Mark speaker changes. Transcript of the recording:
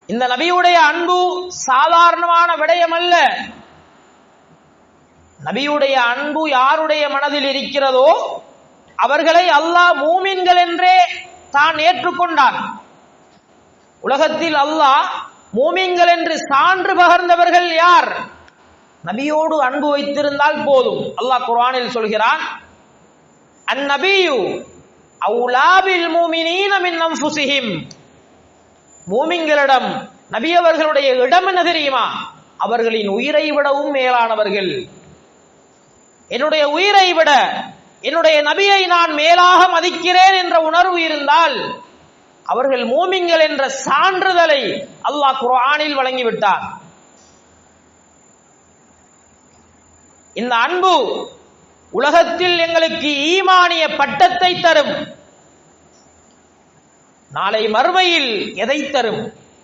Speaker 1: இந்த நபியுடைய அன்பு சாதாரணமான விடயம் அல்ல. நபியுடைய அன்பு யாருடைய மனதில் இருக்கிறதோ அவர்களை அல்லாஹ் மூமின்கள் என்றே தான் ஏற்றுக்கொண்டான். உலகத்தில் அல்லாஹ் மூமின்கள் என்று சான்று பகர்ந்தவர்கள் யார்? நபியோடு அன்பு வைத்திருந்தால் போதும். அல்லாஹ் குர்ஆனில் சொல்கிறான், அந்நபியு அவுலா பில் முஃமினீன மின் அன்ஃபுஸிஹிம். மூமின்களிடம் நபி அவர்களுடைய இடம் என்ன தெரியுமா? அவர்களின் உயிரை விடவும் மேலானவர்கள். என்னுடைய உயிரை விட என்னுடைய நபியை நான் மேலாக மதிக்கிறேன் என்ற உணர்வு இருந்தால் அவர்கள் மூமின்கள் என்ற சான்றிதழை அல்லாஹ் குர்ஆனில் வழங்கிவிட்டார். இந்த அன்பு உலகத்தில் எங்களுக்கு ஈமானிய பட்டத்தை தரும். நாளை மறுமையில் எதை தரும்?